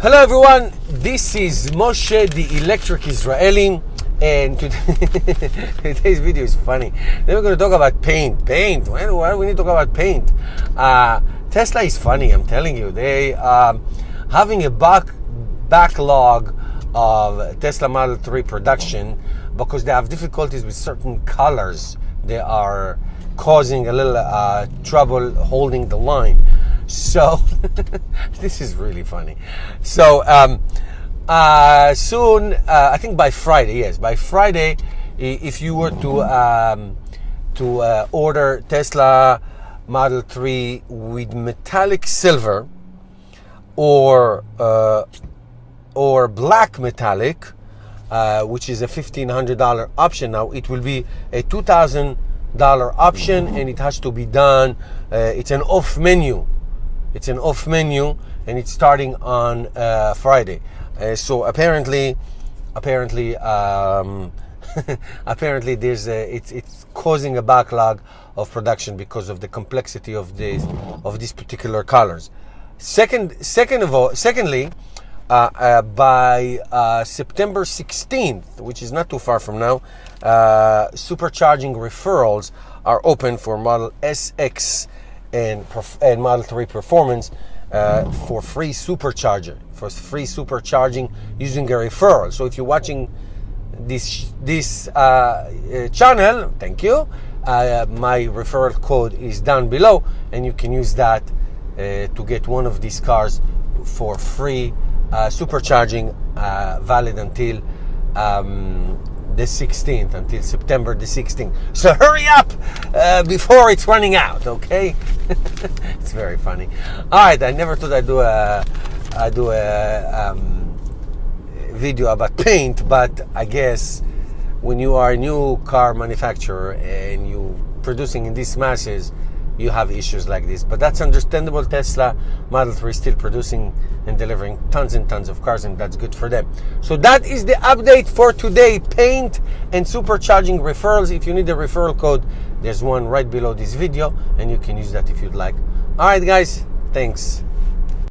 Hello everyone, this is Moshe, the electric Israeli, and today's video is funny. Then we're going to talk about paint. Why do we need to talk about paint? Tesla is funny, I'm telling you. They having a backlog of Tesla Model 3 production because they have difficulties with certain colors. They are causing a little trouble holding the line. So this is really funny. So soon, I think by Friday, if you were to order Tesla Model 3 with metallic silver or black metallic, which is a $1,500 option now, it will be a $2,000 option, and it has to be done. It's an off menu. And it's starting on Friday. So apparently, there's it's causing a backlog of production because of the complexity of these particular colors. Secondly, by September 16th, which is not too far from now, Supercharging referrals are open for Model SX and Model 3 Performance for free supercharging using a referral. So if you're watching this channel, thank you. My referral code is down below, and you can use that to get one of these cars for free supercharging, valid until the 16th, until September the 16th. So hurry up before it's running out, okay? It's very funny. All right, I never thought I'd do a video about paint, but I guess when you are a new car manufacturer and you producing in these masses, you have issues like this. But that's understandable. Tesla Model 3 is still producing and delivering tons and tons of cars, and that's good for them. So that is the update for today. Paint and supercharging referrals. If you need a referral code, there's one right below this video, and you can use that if you'd like. All right, guys, thanks.